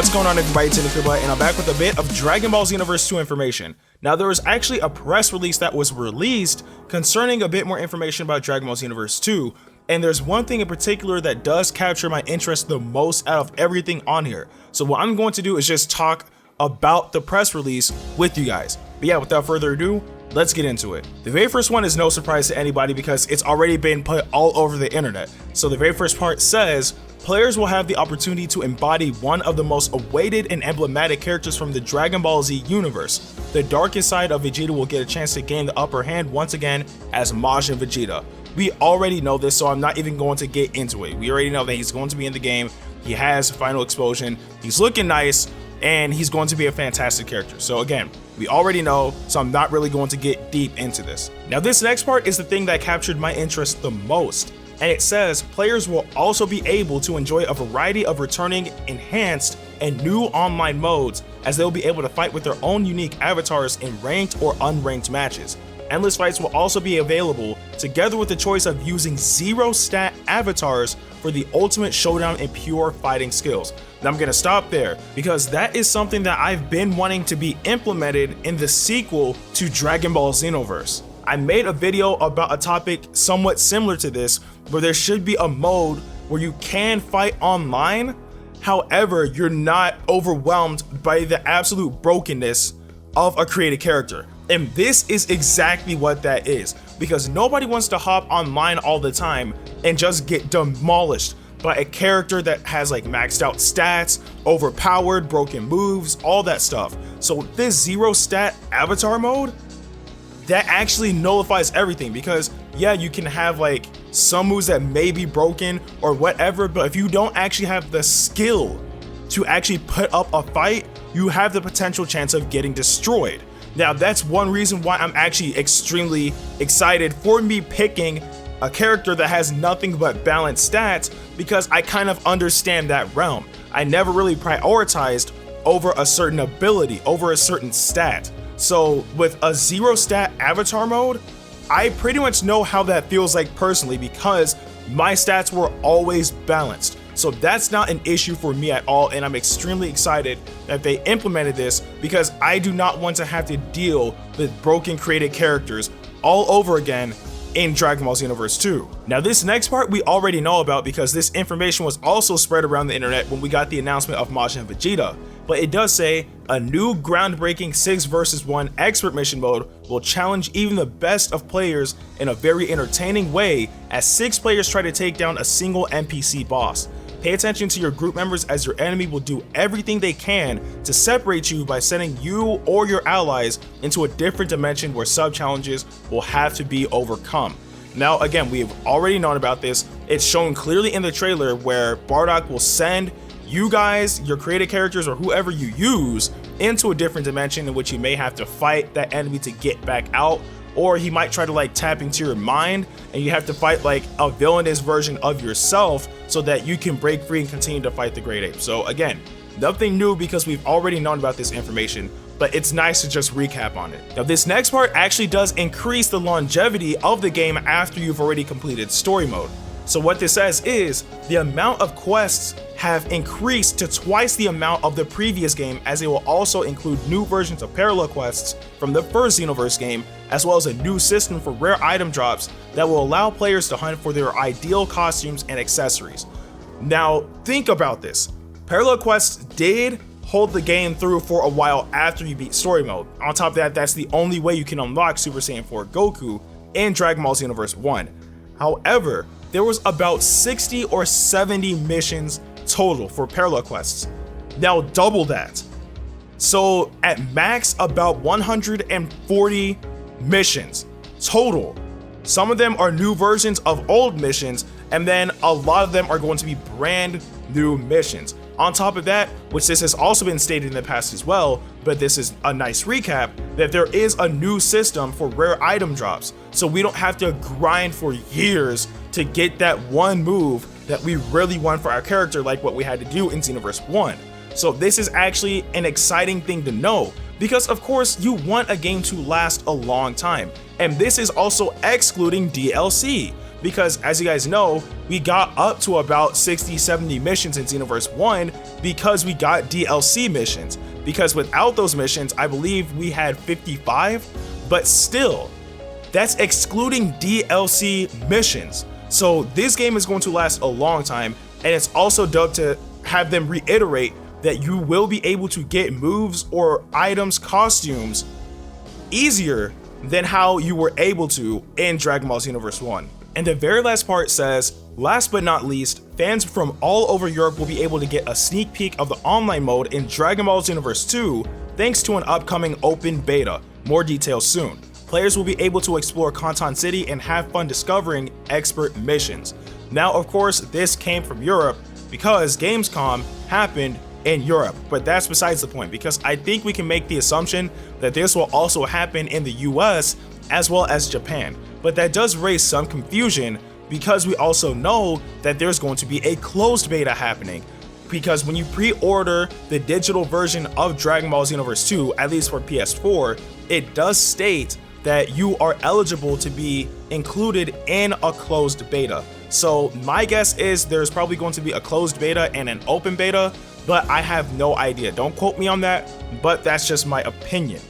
What's going on, everybody? It's Ndukauba, and I'm back with a bit of Dragon Ball Xenoverse 2 information. Now, there was actually a press release that was released concerning a bit more information about Dragon Ball Xenoverse 2, and there's one thing in particular that does capture my interest the most out of everything on here. So what I'm going to do is just talk about the press release with you guys. But yeah, without further ado, let's get into it. The very first one is no surprise to anybody because it's already been put all over the internet. So the very first part says, players will have the opportunity to embody one of the most awaited and emblematic characters from the Dragon Ball Z universe. The darkest side of Vegeta will get a chance to gain the upper hand once again as Majin Vegeta. We already know this, so I'm not even going to get into it. We already know that he's going to be in the game. He has Final Explosion. He's looking nice, and he's going to be a fantastic character. So again, we already know, so I'm not really going to get deep into this. Now, this next part is the thing that captured my interest the most. And it says players will also be able to enjoy a variety of returning, enhanced, and new online modes, as they'll be able to fight with their own unique avatars in ranked or unranked matches. Endless fights will also be available, together with the choice of using zero stat avatars for the ultimate showdown in pure fighting skills. Now I'm gonna stop there because that is something that I've been wanting to be implemented in the sequel to Dragon Ball Xenoverse. I made a video about a topic somewhat similar to this, where there should be a mode where you can fight online, however, you're not overwhelmed by the absolute brokenness of a created character. And this is exactly what that is, because nobody wants to hop online all the time and just get demolished by a character that has like maxed out stats, overpowered, broken moves, all that stuff. So this zero stat avatar mode, that actually nullifies everything, because yeah, you can have like some moves that may be broken or whatever, but if you don't actually have the skill to actually put up a fight, you have the potential chance of getting destroyed. Now, that's one reason why I'm actually extremely excited for me picking a character that has nothing but balanced stats, because I kind of understand that realm. I never really prioritized over a certain ability, over a certain stat. So with a zero stat avatar mode, I pretty much know how that feels like personally, because my stats were always balanced. So that's not an issue for me at all, and I'm extremely excited that they implemented this, because I do not want to have to deal with broken created characters all over again in Dragon Ball Xenoverse 2. Now, this next part we already know about, because this information was also spread around the internet when we got the announcement of Majin Vegeta. But it does say a new groundbreaking 6 vs 1 expert mission mode will challenge even the best of players in a very entertaining way, as 6 players try to take down a single NPC boss. Pay attention to your group members, as your enemy will do everything they can to separate you by sending you or your allies into a different dimension where sub-challenges will have to be overcome. Now again, we have already known about this. It's shown clearly in the trailer where Bardock will send you guys, your created characters, or whoever you use into a different dimension in which you may have to fight that enemy to get back out, or he might try to like tap into your mind and you have to fight like a villainous version of yourself so that you can break free and continue to fight the Great Ape. So again, nothing new, because we've already known about this information, but it's nice to just recap on it. Now, this next part actually does increase the longevity of the game after you've already completed story mode. So what this says is the amount of quests have increased to twice the amount of the previous game, as it will also include new versions of parallel quests from the first Xenoverse game, as well as a new system for rare item drops that will allow players to hunt for their ideal costumes and accessories. Now, think about this. Parallel quests did hold the game through for a while after you beat story mode. On top of that, that's the only way you can unlock Super Saiyan 4 Goku in Dragon Ball Xenoverse 1. However, there was about 60 or 70 missions total for parallel quests. Now double that. So at max, about 140 missions total. Some of them are new versions of old missions, and then a lot of them are going to be brand new missions. On top of that, which this has also been stated in the past as well, but this is a nice recap, that there is a new system for rare item drops. So we don't have to grind for years to get that one move that we really want for our character, like what we had to do in Xenoverse 1. So this is actually an exciting thing to know, because of course you want a game to last a long time. And this is also excluding DLC, because as you guys know, we got up to about 60-70 missions in Xenoverse 1 because we got DLC missions. Because without those missions, I believe we had 55, but still, that's excluding DLC missions. So this game is going to last a long time, and it's also dope to have them reiterate that you will be able to get moves or items, costumes easier than how you were able to in Dragon Ball Xenoverse 1. And the very last part says, last but not least, fans from all over Europe will be able to get a sneak peek of the online mode in Dragon Ball Xenoverse 2 thanks to an upcoming open beta. More details soon. Players will be able to explore Kanton City and have fun discovering expert missions. Now, of course, this came from Europe because Gamescom happened in Europe, but that's besides the point, because I think we can make the assumption that this will also happen in the US as well as Japan. But that does raise some confusion because we also know that there's going to be a closed beta happening. Because when you pre-order the digital version of Dragon Ball Xenoverse 2, at least for PS4, it does state that you are eligible to be included in a closed beta. So my guess is there's probably going to be a closed beta and an open beta, but I have no idea. Don't quote me on that, but that's just my opinion.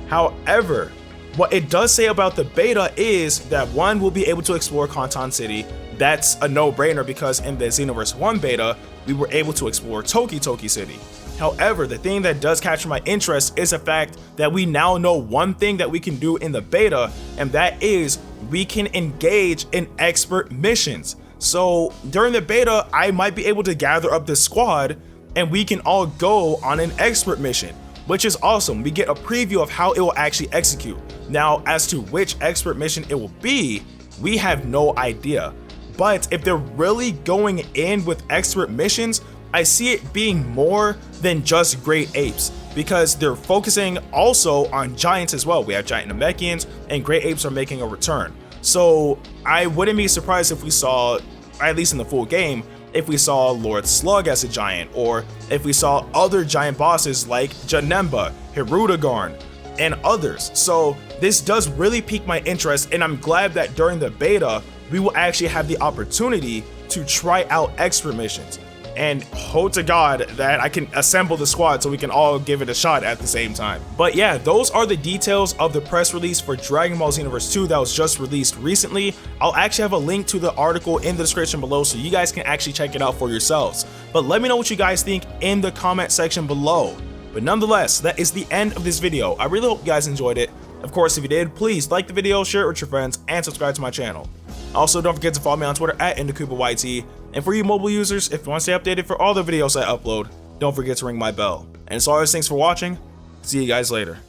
However, what it does say about the beta is that one will be able to explore Kanton City. That's a no-brainer because in the Xenoverse 1 beta, we were able to explore Toki City. However, the thing that does capture my interest is the fact that we now know one thing that we can do in the beta, and that is we can engage in expert missions. So during the beta, I might be able to gather up this squad and we can all go on an expert mission, which is awesome. We get a preview of how it will actually execute. Now, as to which expert mission it will be, we have no idea. But if they're really going in with expert missions, I see it being more than just Great Apes, because they're focusing also on giants as well. We have giant Namekians, and Great Apes are making a return. So I wouldn't be surprised if we saw, at least in the full game, if we saw Lord Slug as a giant, or if we saw other giant bosses like Janemba, Hirudegarn, and others. So this does really pique my interest, and I'm glad that during the beta, we will actually have the opportunity to try out expert missions. And hope to God that I can assemble the squad so we can all give it a shot at the same time. But yeah, those are the details of the press release for Dragon Ball Xenoverse 2 that was just released recently. I'll actually have a link to the article in the description below so you guys can actually check it out for yourselves. But let me know what you guys think in the comment section below. But nonetheless, that is the end of this video. I really hope you guys enjoyed it. Of course, if you did, please like the video, share it with your friends, and subscribe to my channel. Also, don't forget to follow me on Twitter at NDukaubaYT. And for you mobile users, if you want to stay updated for all the videos I upload, don't forget to ring my bell. And as always, thanks for watching. See you guys later.